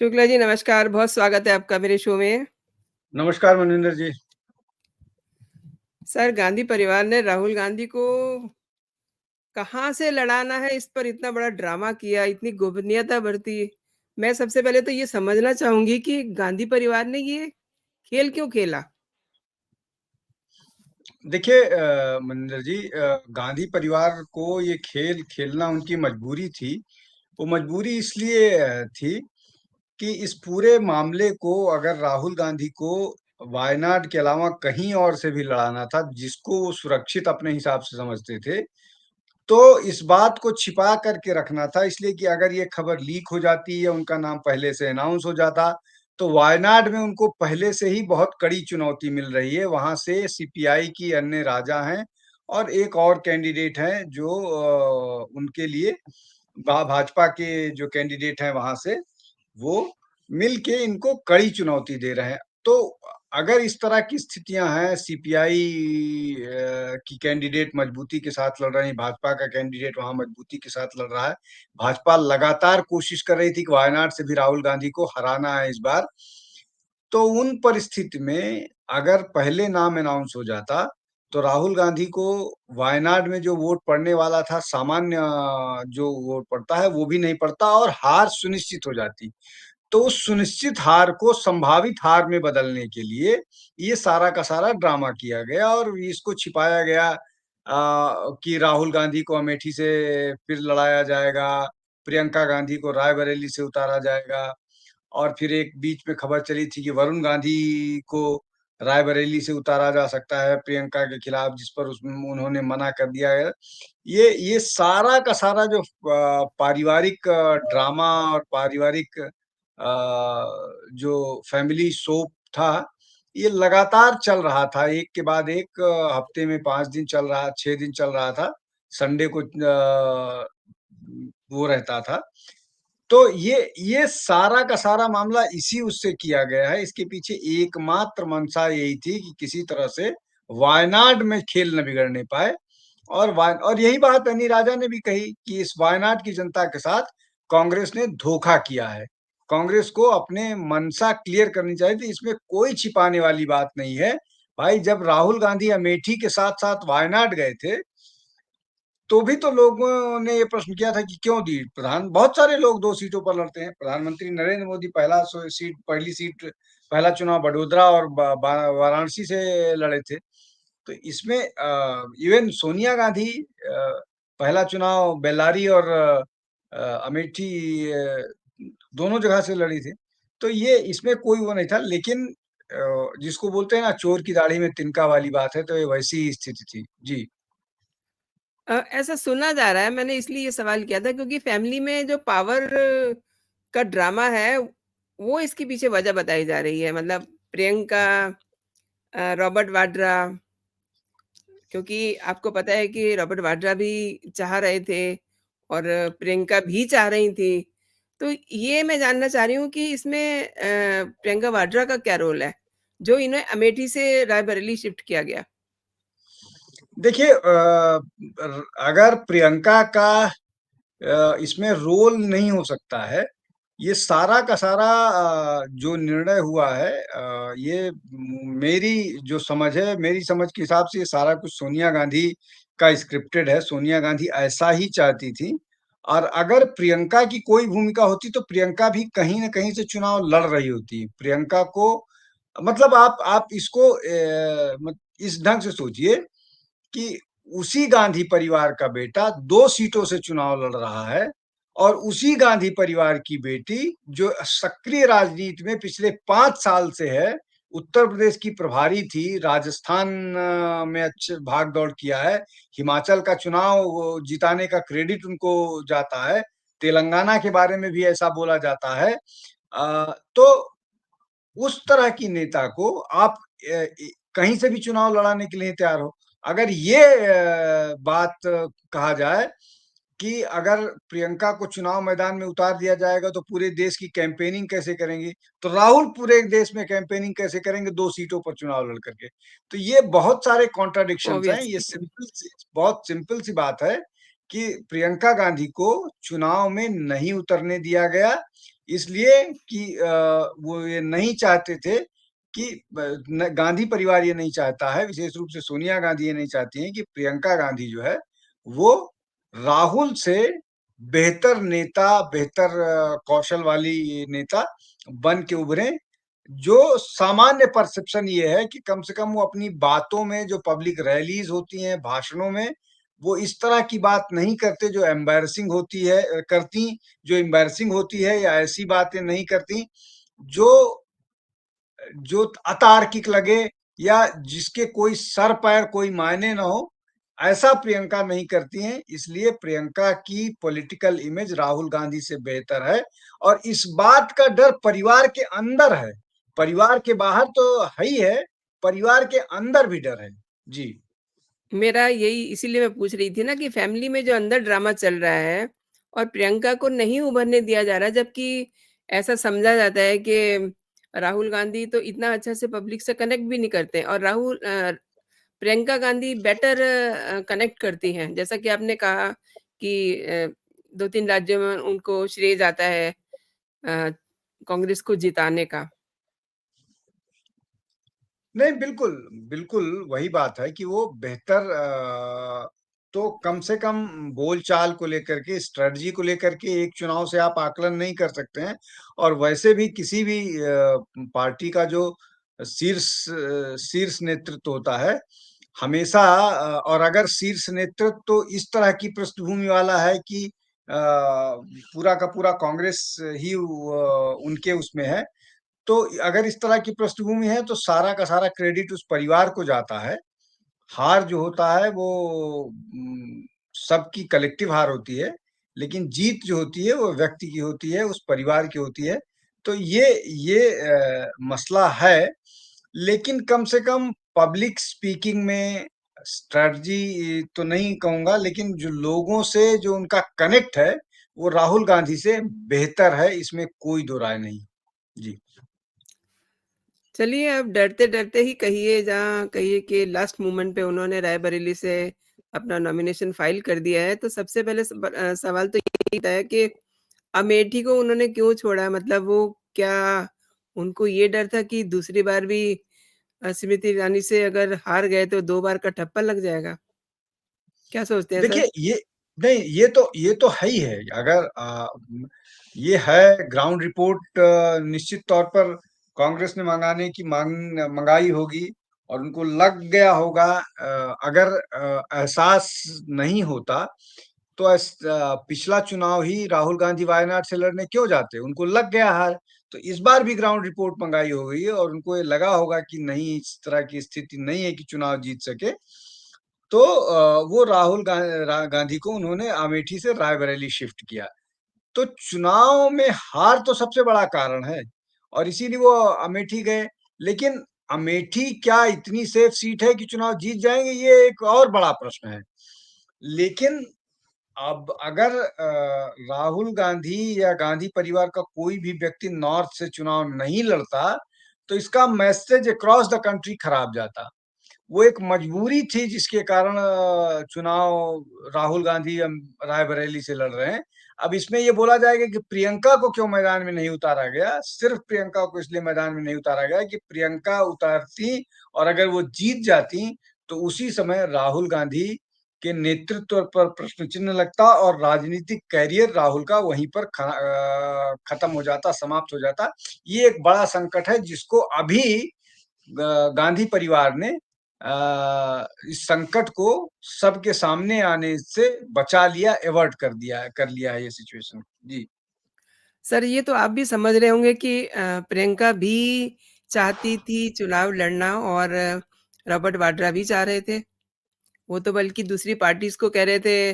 शुक्ला जी नमस्कार, बहुत स्वागत है आपका मेरे शो में। नमस्कार मनिंदर जी। सर गांधी परिवार ने राहुल गांधी को कहाँ से लड़ाना है इस पर इतना बड़ा ड्रामा किया, इतनी गोपनीयता बरती। मैं सबसे पहले तो ये समझना चाहूँगी कि गांधी परिवार ने ये खेल क्यों खेला? देखिए मनिंदर जी, गांधी परिवार को ये खेल खेलना उनकी मजबूरी थी। वो मजबूरी इसलिए थी कि इस पूरे मामले को अगर राहुल गांधी को वायनाड के अलावा कहीं और से भी लड़ाना था, जिसको वो सुरक्षित अपने हिसाब से समझते थे, तो इस बात को छिपा करके रखना था। इसलिए कि अगर ये खबर लीक हो जाती या उनका नाम पहले से अनाउंस हो जाता, तो वायनाड में उनको पहले से ही बहुत कड़ी चुनौती मिल रही है। वहां से सीपीआई की अन्य राजा हैं और एक और कैंडिडेट हैं जो उनके लिए भाजपा के जो कैंडिडेट हैं वहां से, वो मिलके इनको कड़ी चुनौती दे रहे हैं। तो अगर इस तरह की स्थितियां हैं, सीपीआई की कैंडिडेट मजबूती के साथ लड़ रही है, भाजपा का कैंडिडेट वहां मजबूती के साथ लड़ रहा है, भाजपा लगातार कोशिश कर रही थी कि वायनाड से भी राहुल गांधी को हराना है इस बार। तो उन परिस्थिति में अगर पहले नाम अनाउंस हो जाता, तो राहुल गांधी को वायनाड में जो वोट पड़ने वाला था, सामान्य जो वोट पड़ता है वो भी नहीं पड़ता और हार सुनिश्चित हो जाती। तो उस सुनिश्चित हार को संभावित हार में बदलने के लिए ये सारा का सारा ड्रामा किया गया और इसको छिपाया गया कि राहुल गांधी को अमेठी से फिर लड़ाया जाएगा, प्रियंका गांधी को रायबरेली से उतारा जाएगा। और फिर एक बीच में खबर चली थी कि वरुण गांधी को रायबरेली से उतारा जा सकता है प्रियंका के खिलाफ, जिस पर उसमें उन्होंने मना कर दिया है। ये सारा का सारा जो पारिवारिक ड्रामा और पारिवारिक जो फैमिली सोप था, ये लगातार चल रहा था, एक के बाद एक। हफ्ते में 5 दिन चल रहा, 6 दिन चल रहा था। संडे को वो रहता था। तो ये सारा का सारा मामला इसी उससे किया गया है। इसके पीछे एकमात्र मंशा यही थी कि किसी तरह से वायनाड में खेल न बिगड़ने पाए। और यही बात अनी राजा ने भी कही कि इस वायनाड की जनता के साथ कांग्रेस ने धोखा किया है। कांग्रेस को अपने मंशा क्लियर करनी चाहिए थी, इसमें कोई छिपाने वाली बात नहीं है। भाई, जब राहुल गांधी अमेठी के साथ साथ वायनाड गए थे, तो भी तो लोगों ने ये प्रश्न किया था कि क्यों दी। बहुत सारे लोग 2 सीटों पर लड़ते हैं। प्रधानमंत्री नरेंद्र मोदी पहला चुनाव वडोदरा और वाराणसी से लड़े थे। तो इसमें इवन सोनिया गांधी पहला चुनाव बेल्लारी और अमेठी दोनों जगह से लड़ी थी। तो ये इसमें कोई वो नहीं था, लेकिन जिसको बोलते हैं ना, चोर की दाढ़ी में तिनका वाली बात है, तो ये वैसी ही स्थिति थी जी। ऐसा सुना जा रहा है, मैंने इसलिए ये सवाल किया था क्योंकि फैमिली में जो पावर का ड्रामा है, वो इसके पीछे वजह बताई जा रही है। मतलब प्रियंका, रॉबर्ट वाड्रा, क्योंकि आपको पता है कि रॉबर्ट वाड्रा भी चाह रहे थे और प्रियंका भी चाह रही थी। तो ये मैं जानना चाह रही हूँ कि इसमें प्रियंका वाड्रा का क्या रोल है, जो इन्हें अमेठी से रायबरेली शिफ्ट किया गया? देखिए, अगर प्रियंका का इसमें रोल नहीं हो सकता है। ये सारा का सारा जो निर्णय हुआ है, ये मेरी जो समझ है, मेरी समझ के हिसाब से ये सारा कुछ सोनिया गांधी का स्क्रिप्टेड है। सोनिया गांधी ऐसा ही चाहती थी। और अगर प्रियंका की कोई भूमिका होती, तो प्रियंका भी कहीं ना कहीं से चुनाव लड़ रही होती। प्रियंका को, मतलब आप इसको इस ढंग से सोचिए कि उसी गांधी परिवार का बेटा 2 सीटों से चुनाव लड़ रहा है, और उसी गांधी परिवार की बेटी जो सक्रिय राजनीति में पिछले 5 साल से है, उत्तर प्रदेश की प्रभारी थी, राजस्थान में अच्छे भाग दौड़ किया है, हिमाचल का चुनाव जिताने का क्रेडिट उनको जाता है, तेलंगाना के बारे में भी ऐसा बोला जाता है। तो उस तरह की नेता को आप कहीं से भी चुनाव लड़ाने के लिए तैयार हो। अगर ये बात कहा जाए कि अगर प्रियंका को चुनाव मैदान में उतार दिया जाएगा तो पूरे देश की कैंपेनिंग कैसे करेंगे, तो राहुल पूरे देश में कैंपेनिंग कैसे करेंगे 2 सीटों पर चुनाव लड़ करके। तो ये बहुत सारे कॉन्ट्राडिक्शंस हैं। ये ऑब्वियसली। बहुत सिंपल सी बात है कि प्रियंका गांधी को चुनाव में नहीं उतरने दिया गया। इसलिए कि वो ये नहीं चाहते थे कि गांधी परिवार ये नहीं चाहता है, विशेष रूप से सोनिया गांधी ये नहीं चाहती हैं कि प्रियंका गांधी जो है वो राहुल से बेहतर नेता, बेहतर कौशल वाली नेता बन के उभरे। जो सामान्य परसेप्शन ये है कि कम से कम वो अपनी बातों में, जो पब्लिक रैलीज होती हैं, भाषणों में, वो इस तरह की बात नहीं करते जो एम्बैरसिंग होती है, करती, जो एम्बैरसिंग होती है, या ऐसी बातें नहीं करती जो जो अतार्किक लगे या जिसके कोई सर पैर कोई मायने ना हो। ऐसा प्रियंका नहीं करती हैं, इसलिए प्रियंका की पॉलिटिकल इमेज राहुल गांधी से बेहतर है। और इस बात का डर परिवार के अंदर है, परिवार के बाहर तो है ही है, परिवार के अंदर भी डर है। जी। मेरा यही इसीलिए मैं पूछ रही थी ना कि फैमिली में जो अंदर ड्रामा चल रहा है और प्रियंका को नहीं उभरने दिया जा रहा, जबकि ऐसा समझा जाता है कि राहुल गांधी तो इतना अच्छा से पब्लिक से कनेक्ट भी नहीं करते और प्रियंका गांधी बेटर कनेक्ट करती हैं। जैसा कि आपने कहा कि 2-3 राज्यों में उनको श्रेय जाता है कांग्रेस को जिताने का। नहीं, बिल्कुल, बिल्कुल वही बात है कि वो बेहतर तो कम से कम बोलचाल को लेकर के, स्ट्रेटजी को लेकर के एक चुनाव से आप आकलन नहीं कर सकते हैं। और वैसे भी किसी भी पार्टी का जो शीर्ष नेतृत्व होता है, हमेशा और अगर शीर्ष नेतृत्व तो इस तरह की पृष्ठभूमि वाला है कि पूरा का पूरा कांग्रेस ही उनके उसमें है, तो अगर इस तरह की पृष्ठभूमि है तो सारा का सारा क्रेडिट उस परिवार को जाता है। हार जो होता है वो सबकी कलेक्टिव हार होती है, लेकिन जीत जो होती है वो व्यक्ति की होती है, उस परिवार की होती है। तो ये मसला है, लेकिन कम से कम पब्लिक स्पीकिंग में स्ट्रेटजी तो नहीं कहूंगा, लेकिन जो लोगों से जो उनका कनेक्ट है वो राहुल गांधी से बेहतर है, इसमें कोई दो राय नहीं। जी। चलिए, अब डरते-डरते ही कहिए, जहाँ कहिए कि लास्ट मोमेंट पे उन्होंने रायबरेली से अपना नॉमिनेशन फाइल कर दिया है, तो सबसे पहले सवाल तो यही था कि अमेठी को उन्होंने क्यों छोड़ा? मतलब वो क्या उनको ये डर था कि दूसरी बार भी स्मृति ईरानी से अगर हार गए तो 2 बार का ठप्पा लग जाएगा? क्या सोचते हैं सर? देखिए, ये नहीं, ये तो है ही है। अगर ये है ग्राउंड रिपोर्ट, निश्चित तौर पर कांग्रेस ने मंगाने की मांग मंगाई होगी और उनको लग गया होगा। अगर एहसास नहीं होता तो पिछला चुनाव ही राहुल गांधी वायनाड से लड़ने क्यों जाते, उनको लग गया हार। तो इस बार भी ग्राउंड रिपोर्ट मंगाई हो गई है और उनको ये लगा होगा कि नहीं, इस तरह की स्थिति नहीं है कि चुनाव जीत सके। तो वो गांधी को उन्होंने अमेठी से रायबरेली शिफ्ट किया। तो चुनाव में हार तो सबसे बड़ा कारण है और इसीलिए वो अमेठी गए। लेकिन अमेठी क्या इतनी सेफ सीट है कि चुनाव जीत जाएंगे, ये एक और बड़ा प्रश्न है। लेकिन अब अगर राहुल गांधी या गांधी परिवार का कोई भी व्यक्ति नॉर्थ से चुनाव नहीं लड़ता तो इसका मैसेज अक्रॉस द कंट्री खराब जाता। वो एक मजबूरी थी जिसके कारण चुनाव राहुल गांधी रायबरेली से लड़ रहे हैं। अब इसमें ये बोला जाएगा कि प्रियंका को क्यों मैदान में नहीं उतारा गया। सिर्फ प्रियंका को इसलिए मैदान में नहीं उतारा गया कि प्रियंका उतारती और अगर वो जीत जाती तो उसी समय राहुल गांधी के नेतृत्व पर प्रश्न चिन्ह लगता और राजनीतिक कैरियर राहुल का वहीं पर खत्म हो जाता, समाप्त हो जाता। ये एक बड़ा संकट है जिसको अभी गांधी परिवार ने इस संकट को सबके सामने आने से बचा लिया, एवर्ट कर लिया है ये सिचुएशन। जी। सर, ये तो आप भी समझ रहे होंगे कि प्रियंका भी चाहती थी चुनाव लड़ना और रॉबर्ट वाड्रा भी चाह रहे थे। वो तो बल्कि दूसरी पार्टीज़ को कह रहे थे।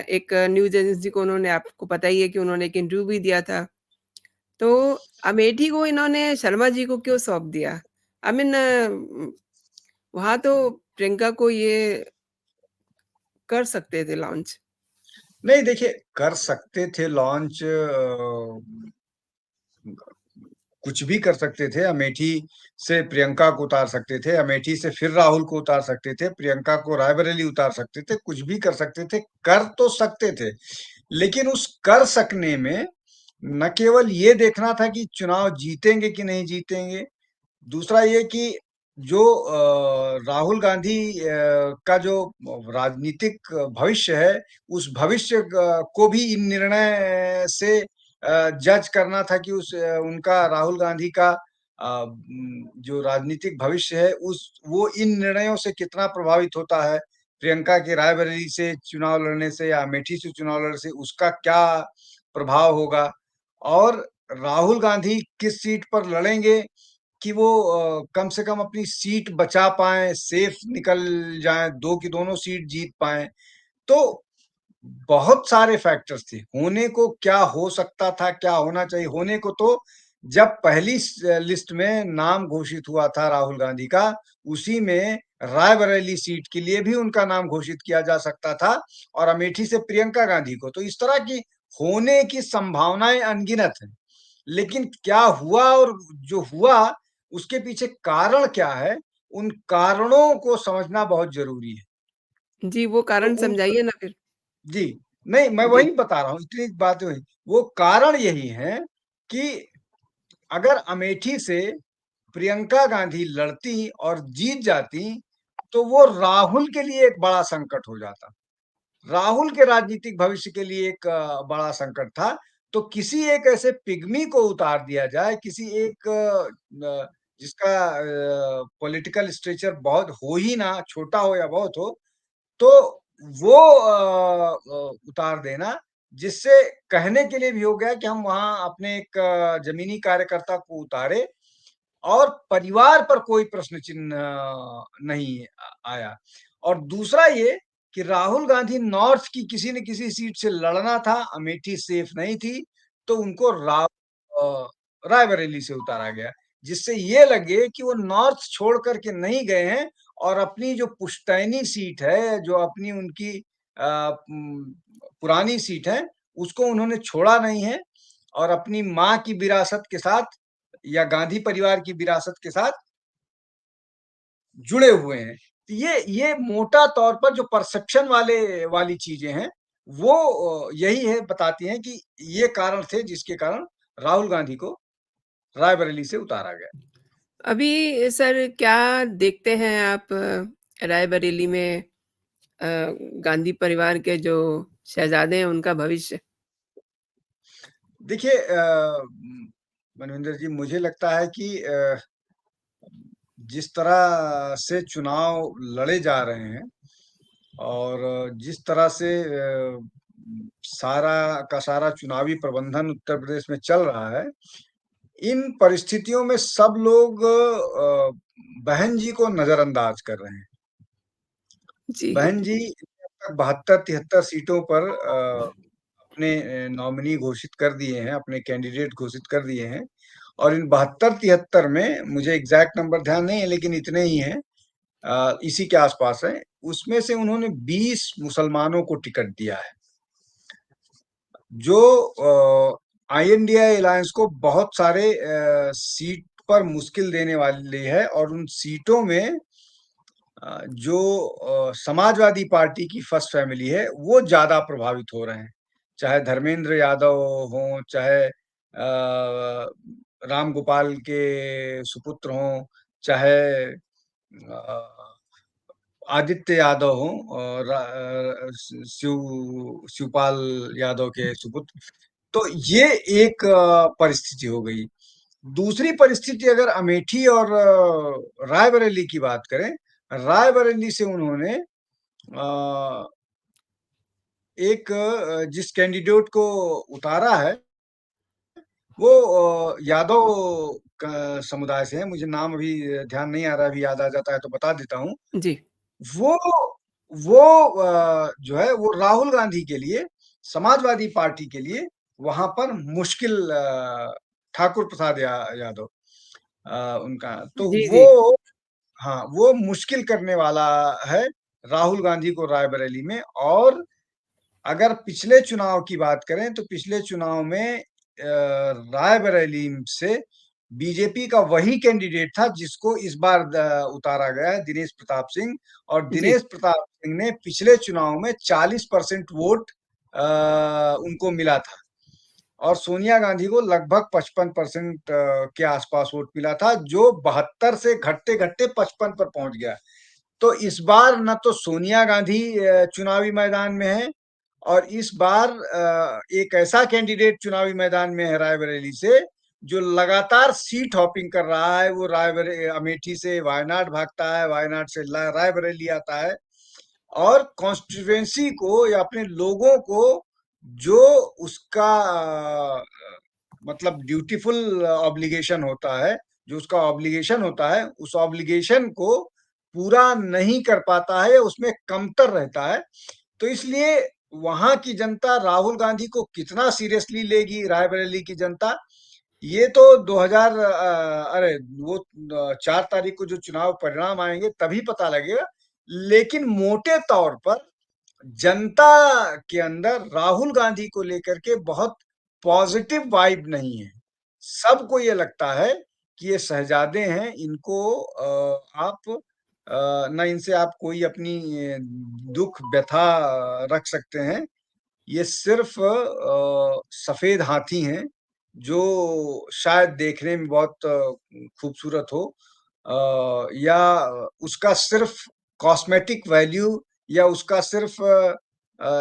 एक न्यूज़ एजेंसी को उन्होंने, आपको पता ही है कि उन्होंने एक इंटरव्यू भी दिया था। तो अमेठी को इन्होंने शर्मा जी को क्यों सौंप दिया? आई मीन वहाँ तो प्रियंका को ये कर सकते थे लॉन्च। नहीं, देखिए, कर सकते थे लॉन्च, कुछ भी कर सकते थे। अमेठी से प्रियंका को उतार सकते थे, अमेठी से फिर राहुल को उतार सकते थे, प्रियंका को रायबरेली उतार सकते थे, कुछ भी कर सकते थे, कर तो सकते थे। लेकिन उस कर सकने में न केवल ये देखना था कि चुनाव जीतेंगे कि नहीं जीतेंगे, दूसरा ये कि जो राहुल गांधी का जो राजनीतिक भविष्य है, उस भविष्य को भी इन निर्णय से जज करना था कि उनका राहुल गांधी का जो राजनीतिक भविष्य है उस वो इन निर्णयों से कितना प्रभावित होता है। प्रियंका के रायबरेली से चुनाव लड़ने से या अमेठी से चुनाव लड़ने से उसका क्या प्रभाव होगा, और राहुल गांधी किस सीट पर लड़ेंगे कि वो कम से कम अपनी सीट बचा पाएं, सेफ निकल जाएं, दो की दोनों सीट जीत पाएं। तो बहुत सारे फैक्टर्स थे। होने को क्या हो सकता था, क्या होना चाहिए, होने को तो जब पहली लिस्ट में नाम घोषित हुआ था राहुल गांधी का, उसी में रायबरेली सीट के लिए भी उनका नाम घोषित किया जा सकता था, और अमेठी से प्रियंका गांधी को। तो इस तरह की होने की संभावनाएं अनगिनत हैं। लेकिन क्या हुआ, और जो हुआ उसके पीछे कारण क्या है, उन कारणों को समझना बहुत जरूरी है। जी, वो तो कारण उन समझाइए ना फिर? जी, नहीं, मैं जी। वही बता रहा हूँ, इतनी बातें हुई। वो कारण यही है कि अगर अमेठी से प्रियंका गांधी लड़ती और जीत जाती, तो वो राहुल के लिए एक बड़ा संकट हो जाता। राहुल के राजनीतिक भविष्य के लिए एक बड़ा संकट था। तो किसी एक ऐसे पिग्मी को उतार दिया जाए, किसी एक जिसका पॉलिटिकल स्ट्रेचर बहुत हो ही ना, छोटा हो या बहुत हो, तो वो उतार देना, जिससे कहने के लिए भी हो गया कि हम वहां अपने एक जमीनी कार्यकर्ता को उतारे, और परिवार पर कोई प्रश्न चिन्ह नहीं आया। और दूसरा ये कि राहुल गांधी नॉर्थ की किसी न किसी सीट से लड़ना था, अमेठी सेफ नहीं थी, तो उनको रायबरेली से उतारा गया, जिससे ये लगे कि वो नॉर्थ छोड़ करके नहीं गए हैं, और अपनी जो पुश्तैनी सीट है, जो अपनी उनकी पुरानी सीट है, उसको उन्होंने छोड़ा नहीं है, और अपनी माँ की विरासत के साथ या गांधी परिवार की विरासत के साथ जुड़े हुए हैं। तो ये मोटा तौर पर जो परसेप्शन वाली चीजें हैं, वो यही है, बताती हैं कि ये कारण थे जिसके कारण राहुल गांधी को रायबरेली से उतारा गया। अभी सर क्या देखते हैं आप रायबरेली में अ, गांधी परिवार के जो शहज़ादे हैं उनका भविष्य? देखिए मनविंदर जी, मुझे लगता है कि जिस तरह से चुनाव लड़े जा रहे हैं, और जिस तरह से सारा का सारा चुनावी प्रबंधन उत्तर प्रदेश में चल रहा है, इन परिस्थितियों में सब लोग बहन जी को नजरअंदाज कर रहे हैं। जी, बहन जी अब तक 72-73 सीटों पर अपने नॉमिनी घोषित कर दिए हैं, अपने कैंडिडेट घोषित कर दिए हैं, और इन 72-73 में मुझे एग्जैक्ट नंबर ध्यान नहीं है, लेकिन इतने ही हैं, इसी के आसपास है। उसमें से उन्होंने 20 मुसलमानों को टिकट दिया है, जो आई इंडिया अलायंस को बहुत सारे सीट पर मुश्किल देने वाली है। और उन सीटों में जो समाजवादी पार्टी की फर्स्ट फैमिली है, वो ज्यादा प्रभावित हो रहे हैं। चाहे धर्मेंद्र यादव हों, चाहे राम गोपाल के सुपुत्र हों, चाहे आदित्य यादव हों, और शिवपाल यादव के सुपुत्र। तो ये एक परिस्थिति हो गई। दूसरी परिस्थिति, अगर अमेठी और रायबरेली की बात करें, रायबरेली से उन्होंने एक जिस कैंडिडेट को उतारा है, वो यादव समुदाय से है। मुझे नाम अभी ध्यान नहीं आ रहा, अभी याद आ जाता है तो बता देता हूँ। जी, वो वो जो है वो राहुल गांधी के लिए, समाजवादी पार्टी के लिए वहां पर मुश्किल, ठाकुर प्रसाद यादव उनका, तो जी, जी। वो, हाँ, वो मुश्किल करने वाला है राहुल गांधी को रायबरेली में। और अगर पिछले चुनाव की बात करें, तो पिछले चुनाव में रायबरेली से बीजेपी का वही कैंडिडेट था जिसको इस बार उतारा गया है, दिनेश प्रताप सिंह। और जी, दिनेश प्रताप सिंह ने पिछले चुनाव में 40% वोट उनको मिला था। और सोनिया गांधी को लगभग 55% के आसपास वोट मिला था, जो 72 से घटते घटते 55 पर पहुंच गया। तो इस बार न तो सोनिया गांधी चुनावी मैदान में है, और इस बार एक ऐसा कैंडिडेट चुनावी मैदान में है रायबरेली से, जो लगातार सीट हॉपिंग कर रहा है। वो रायबरेली, अमेठी से वायनाड भागता है, वायनाड से रायबरेली आता है, और कॉन्स्टिट्यूएंसी को या अपने लोगों को जो उसका मतलब ड्यूटीफुल ऑब्लिगेशन होता है, जो उसका ऑब्लिगेशन होता है, उस ऑब्लिगेशन को पूरा नहीं कर पाता है, उसमें कमतर रहता है। तो इसलिए वहां की जनता राहुल गांधी को कितना सीरियसली लेगी, रायबरेली की जनता, ये तो 2000 अरे वो 4 तारीख को जो चुनाव परिणाम आएंगे तभी पता लगेगा। लेकिन मोटे तौर पर जनता के अंदर राहुल गांधी को लेकर के बहुत पॉजिटिव वाइब नहीं है। सबको ये लगता है कि ये शहजादे हैं, इनको आप ना इनसे आप कोई अपनी दुख व्यथा रख सकते हैं। ये सिर्फ सफेद हाथी हैं, जो शायद देखने में बहुत खूबसूरत हो, या उसका सिर्फ कॉस्मेटिक वैल्यू, या उसका सिर्फ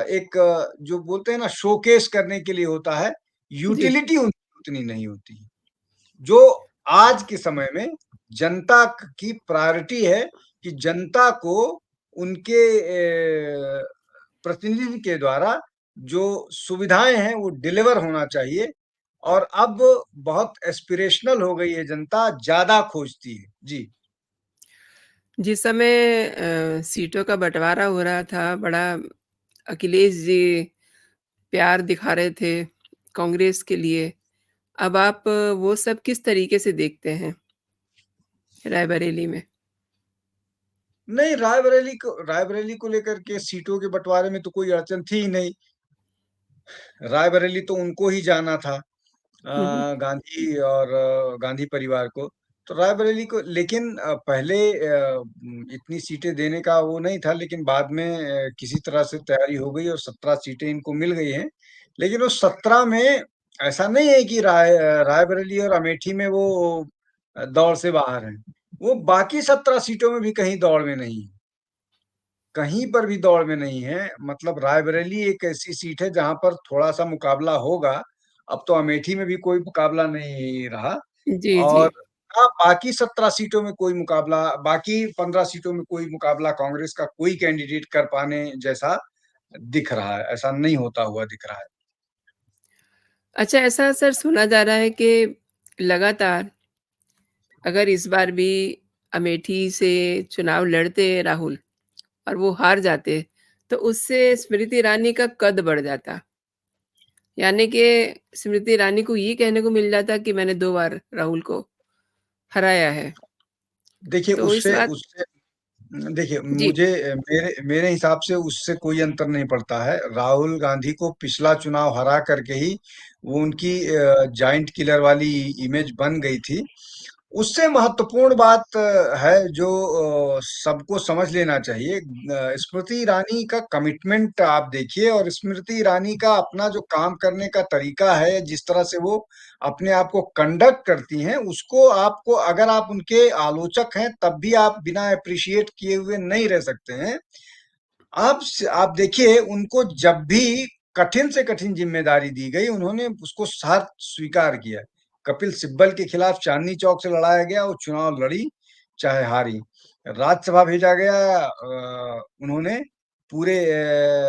एक जो बोलते हैं ना शोकेस करने के लिए होता है, जी। यूटिलिटी उनकी उतनी नहीं होती। जो आज के समय में जनता की प्रायोरिटी है कि जनता को उनके प्रतिनिधि के द्वारा जो सुविधाएं हैं वो डिलीवर होना चाहिए। और अब बहुत एस्पिरेशनल हो गई है जनता, ज्यादा खोजती है। जी। जिस समय सीटों का बँटवारा हो रहा था, बड़ा अखिलेश जी प्यार दिखा रहे थे कांग्रेस के लिए। अब आप वो सब किस तरीके से देखते हैं रायबरेली में? नहीं, रायबरेली को लेकर के सीटों के बंटवारे में तो कोई अड़चन थी ही नहीं। रायबरेली तो उनको ही जाना था, हुँ, हुँ। गांधी और गांधी परिवार को। तो रायबरेली को, लेकिन पहले इतनी सीटें देने का वो नहीं था, लेकिन बाद में किसी तरह से तैयारी हो गई और 17 सीटें इनको मिल गई हैं। लेकिन उस 17 में ऐसा नहीं है कि रायबरेली और अमेठी में वो दौड़ से बाहर हैं। वो बाकी 17 सीटों में भी कहीं दौड़ में नहीं है, कहीं पर भी दौड़ में नहीं है। मतलब रायबरेली एक ऐसी सीट है जहां पर थोड़ा सा मुकाबला होगा। अब तो अमेठी में भी कोई मुकाबला नहीं रहा। जी, जी। और हाँ, बाकी 17 सीटों में कोई मुकाबला, बाकी 15 सीटों में कोई मुकाबला कांग्रेस का कोई कैंडिडेट कर पाने जैसा दिख रहा है, ऐसा नहीं होता हुआ दिख रहा है। अच्छा, ऐसा सर सुना जा रहा है कि लगातार अगर इस बार भी अमेठी से चुनाव लड़ते राहुल और वो हार जाते, तो उससे स्मृति ईरानी का कद बढ़ जाता। यानी कि स्मृति ईरानी को ये कहने को मिल जाता कि मैंने 2 बार राहुल को हराया है। देखिए तो इस उससे बात उससे देखिए, जी, मुझे मेरे मेरे हिसाब से उससे कोई अंतर नहीं पड़ता है। राहुल गांधी को पिछला चुनाव हरा करके ही वो उनकी जाइंट किलर वाली इमेज बन गई थी। उससे महत्वपूर्ण बात है जो सबको समझ लेना चाहिए। स्मृति ईरानी का कमिटमेंट आप देखिए, और स्मृति ईरानी का अपना जो काम करने का तरीका है, जिस तरह से वो अपने आप को कंडक्ट करती हैं, उसको आपको, अगर आप उनके आलोचक हैं तब भी आप बिना अप्रिशिएट किए हुए नहीं रह सकते हैं। आप देखिए, उनको जब भी कठिन से कठिन जिम्मेदारी दी गई, उन्होंने उसको साथ स्वीकार किया। कपिल सिब्बल के खिलाफ चांदनी चौक से लड़ाया गया, वो चुनाव लड़ी, चाहे हारी। राज्यसभा भेजा गया, उन्होंने पूरे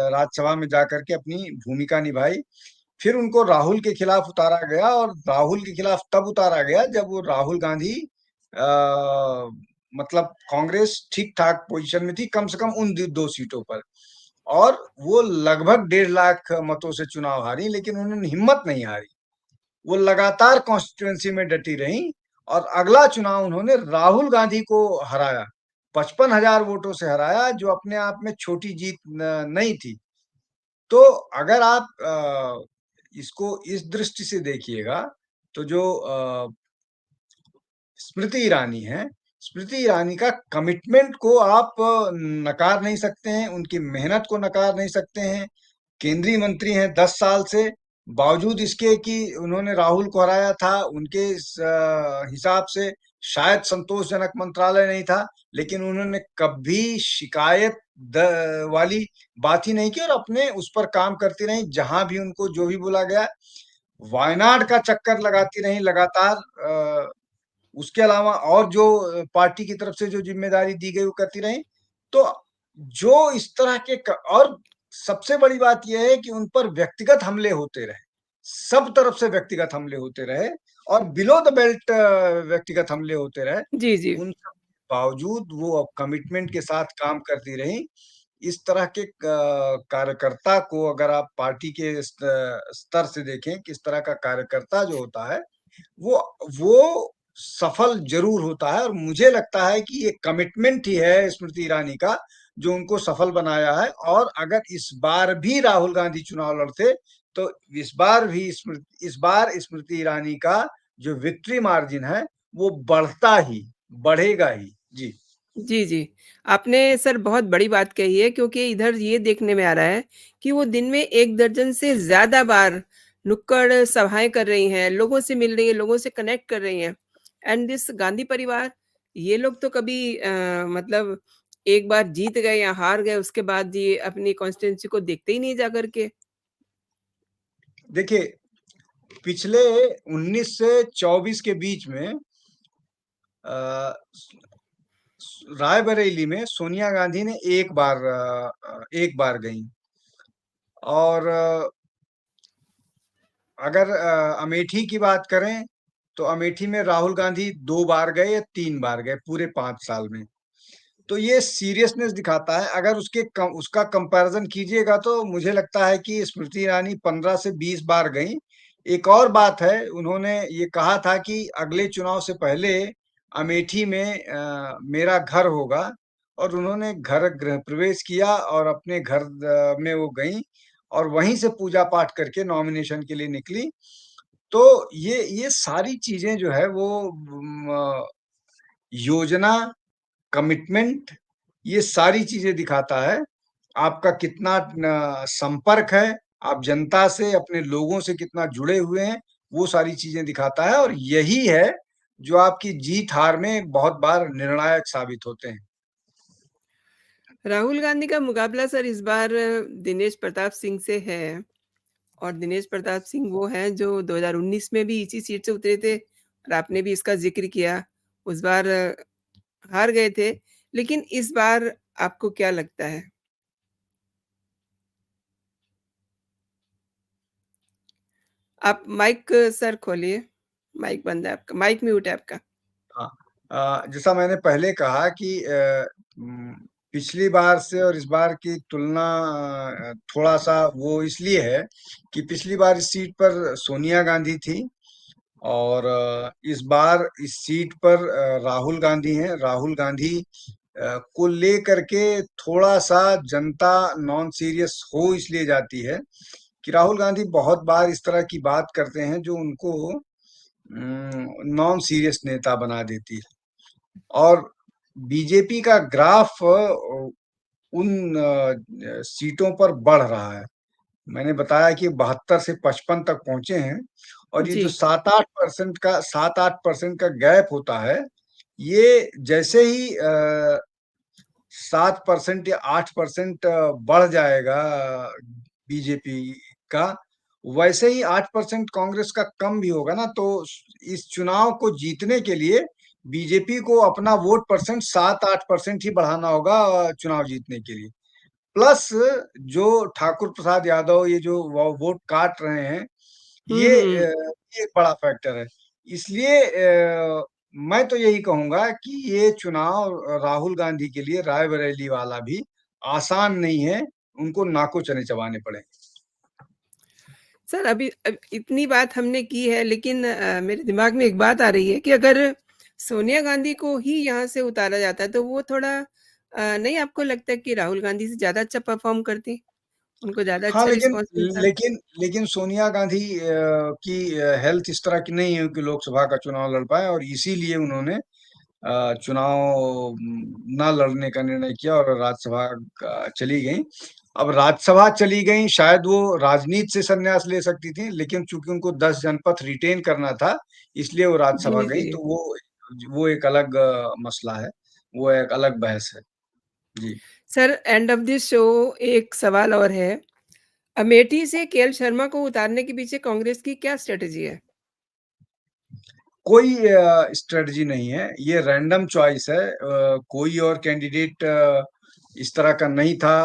राज्यसभा में जाकर के अपनी भूमिका निभाई। फिर उनको राहुल के खिलाफ उतारा गया, और राहुल के खिलाफ तब उतारा गया जब वो राहुल गांधी मतलब कांग्रेस ठीक ठाक पोजीशन में थी, कम से कम उन 2 सीटों पर। और वो लगभग 1.5 लाख मतों से चुनाव हारी, लेकिन उन्होंने हिम्मत नहीं हारी। वो लगातार कॉन्स्टिट्यूएंसी में डटी रही, और अगला चुनाव उन्होंने राहुल गांधी को हराया, 55,000 वोटों से हराया, जो अपने आप में छोटी जीत नहीं थी। तो अगर आप इसको इस दृष्टि से देखिएगा, तो जो स्मृति ईरानी है, स्मृति ईरानी का कमिटमेंट को आप नकार नहीं सकते हैं, उनकी मेहनत को नकार नहीं सकते हैं। केंद्रीय मंत्री हैं 10 साल से, बावजूद इसके कि उन्होंने राहुल को हराया था, उनके हिसाब से शायद संतोषजनक मंत्रालय नहीं था, लेकिन उन्होंने कभी शिकायत वाली बात ही नहीं की और अपने उस पर काम करती रही, जहां भी उनको जो भी बोला गया। वायनाड का चक्कर लगाती रही लगातार। उसके अलावा और जो पार्टी की तरफ से जो जिम्मेदारी दी गई वो करती रही। तो जो इस तरह के और सबसे बड़ी बात यह है कि उन पर व्यक्तिगत हमले होते रहे, सब तरफ से व्यक्तिगत हमले होते रहे और बिलो द बेल्ट व्यक्तिगत हमले होते रहे। जी, जी। उन सब के बावजूद वो कमिटमेंट के साथ काम करती रही। इस तरह के कार्यकर्ता को अगर आप पार्टी के स्तर से देखें, किस तरह का कार्यकर्ता जो होता है, वो वो सफल जरूर होता है। और मुझे लगता है कि ये कमिटमेंट ही है स्मृति ईरानी का जो उनको सफल बनाया है। और अगर इस बार भी राहुल गांधी चुनाव लड़ते तो इस बार स्मृति ईरानी का जो विक्ट्री मार्जिन है वो बढ़ता ही बढ़ेगा ही। जी। जी, जी। आपने सर बहुत बड़ी बात कही है, क्योंकि इधर ये देखने में आ रहा है कि वो दिन में 1 दर्जन से ज़्यादा बार नुक्कड़ सभाएँ कर रही हैं, लोगों से मिल रही हैं, लोगों से कनेक्ट कर रही हैं। एंड दिस गांधी परिवार, ये लोग तो कभी मतलब एक बार जीत गए या हार गए, उसके बाद ये अपनी कॉन्स्टिट्यूएंसी को देखते ही नहीं जा कर के। देखिए, पिछले 19 से 24 के बीच में रायबरेली में सोनिया गांधी ने एक बार गई। और अगर अमेठी की बात करें तो अमेठी में राहुल गांधी 2 बार गए या 3 बार गए पूरे 5 साल में। तो ये सीरियसनेस दिखाता है। अगर उसका कंपैरिजन कीजिएगा तो मुझे लगता है कि स्मृति ईरानी 15 से 20 बार गई। एक और बात है, उन्होंने ये कहा था कि अगले चुनाव से पहले अमेठी में मेरा घर होगा। और उन्होंने घर गृह प्रवेश किया और अपने घर में वो गई और वहीं से पूजा पाठ करके नॉमिनेशन के लिए निकली। तो ये सारी चीजें जो है वो योजना, कमिटमेंट, ये सारी चीजें दिखाता है। आपका कितना संपर्क है, आप जनता से, अपने लोगों से कितना जुड़े हुए हैं, वो सारी चीजें दिखाता है। और यही है जो आपकी जीत हार में बहुत बार निर्णायक साबित होते हैं। राहुल गांधी का मुकाबला सर इस बार दिनेश प्रताप सिंह से है। और दिनेश प्रताप सिंह वो हैं जो 2019 में भी इसी सीट से उतरे थे, और आपने भी इसका ज़िक्र किया। उस बार हार गए थे, लेकिन इस बार आपको क्या लगता है? आप माइक सर खोलिए, माइक बंद है आपका, माइक म्यूट है आपका। हाँ, जैसा मैंने पहले कहा कि पिछली बार से और इस बार की तुलना थोड़ा सा वो इसलिए है कि पिछली बार इस सीट पर सोनिया गांधी थी और इस बार इस सीट पर राहुल गांधी हैं। राहुल गांधी को लेकर के थोड़ा सा जनता नॉन सीरियस हो इसलिए जाती है कि राहुल गांधी बहुत बार इस तरह की बात करते हैं जो उनको नॉन सीरियस नेता बना देती है। और बीजेपी का ग्राफ उन सीटों पर बढ़ रहा है। मैंने बताया कि 72 से 55 तक पहुंचे हैं। और ये जी। जो 7-8% का गैप होता है, ये जैसे ही 7% या 8% बढ़ जाएगा बीजेपी का, वैसे ही 8% कांग्रेस का कम भी होगा ना। तो इस चुनाव को जीतने के लिए बीजेपी को अपना वोट परसेंट 7-8% ही बढ़ाना होगा चुनाव जीतने के लिए। प्लस जो ठाकुर प्रसाद यादव ये जो वोट काट रहे हैं, हुँ, ये हुँ। एक बड़ा फैक्टर है। इसलिए मैं तो यही कहूंगा कि ये चुनाव राहुल गांधी के लिए रायबरेली वाला भी आसान नहीं है। उनको नाको चने चबाने पड़ेंगे। सर अभी अब इतनी बात हमने की है, लेकिन मेरे दिमाग में एक बात आ रही है कि अगर सोनिया गांधी को ही यहाँ से उतारा जाता है, तो वो थोड़ा नहीं आपको लगता है कि राहुल गांधी से ज़्यादा अच्छा परफ़ॉर्म करतीं? उनको ज़्यादा हाँ, अच्छा लेकिन रिस्पॉन्स मिलता? लेकिन लेकिन सोनिया गांधी की हेल्थ इस तरह की नहीं है कि लोकसभा का चुनाव लड़ पाए। और इसीलिए उन्होंने चुनाव न लड़ने का निर्णय किया और राज्यसभा चली गई। अब राज्यसभा चली गईं, शायद वो राजनीति से संन्यास ले सकती थीं, लेकिन चूँकि उनको 10 जनपद रिटेन करना था, इसलिए वो राज्यसभा जी, गईं, जी। तो वो एक अलग मसला है, वो एक अलग बहस है। जी। Sir end of this show एक सवाल और है। अमेठी से केएल शर्मा को उतारने के पीछे कांग्रेस की क्या स्ट्रैटेजी है? कोई स्ट्रेटजी नहीं है, ये रैंडम चॉइस है। कोई और कैंडिडेट इस तरह का नहीं था,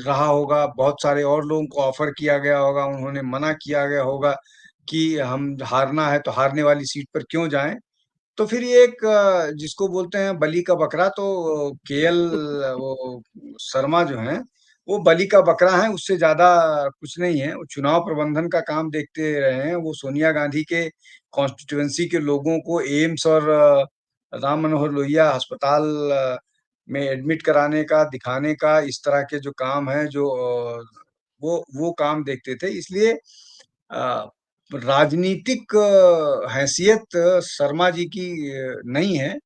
रहा होगा, बहुत सारे और लोगों को ऑफर किया गया होगा, उन्होंने मना किया गया होगा कि हम हारना है तो हारने वाली सीट पर क्यों जाएँ? तो फिर ये एक जिसको बोलते हैं बलि का बकरा, तो केएल वो शर्मा जो हैं, वो बलि का बकरा हैं, उससे ज़्यादा कुछ नहीं है। वो चुनाव प्रबंधन का काम देखते रहे हैं। वो सोनिया गांधी के कॉन्स्टिट्यूएंसी के लोगों को एम्स और राम मनोहर लोहिया अस्पताल में एडमिट कराने का, दिखाने का, इस तरह के जो काम हैं, जो वो काम देखते थे। इसलिए अ, राजनीतिक हैसियत शर्मा जी की नहीं है,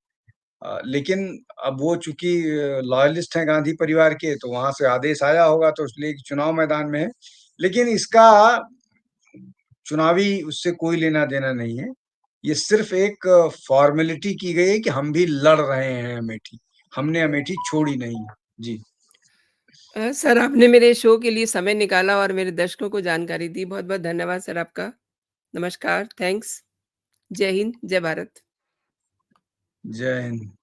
लेकिन अब वो चूँकि लॉयलिस्ट हैं गांधी परिवार के, तो वहाँ से आदेश आया होगा, तो इसलिए कि चुनाव मैदान में है। लेकिन इसका चुनावी उससे कोई लेना-देना नहीं है। ये सिर्फ़ एक फ़ॉर्मेलिटी की गई है कि हम भी लड़ रहे हैं अमेठी। हमने अमेठी छोड़ी नहीं है। जी। सर आपने मेरे शो के लिए समय निकाला और मेरे दर्शकों को जानकारी दी। बहुत-बहुत धन्यवाद सर आपका। नमस्कार, थैंक्स। जय हिंद, जय भारत। जय हिंद।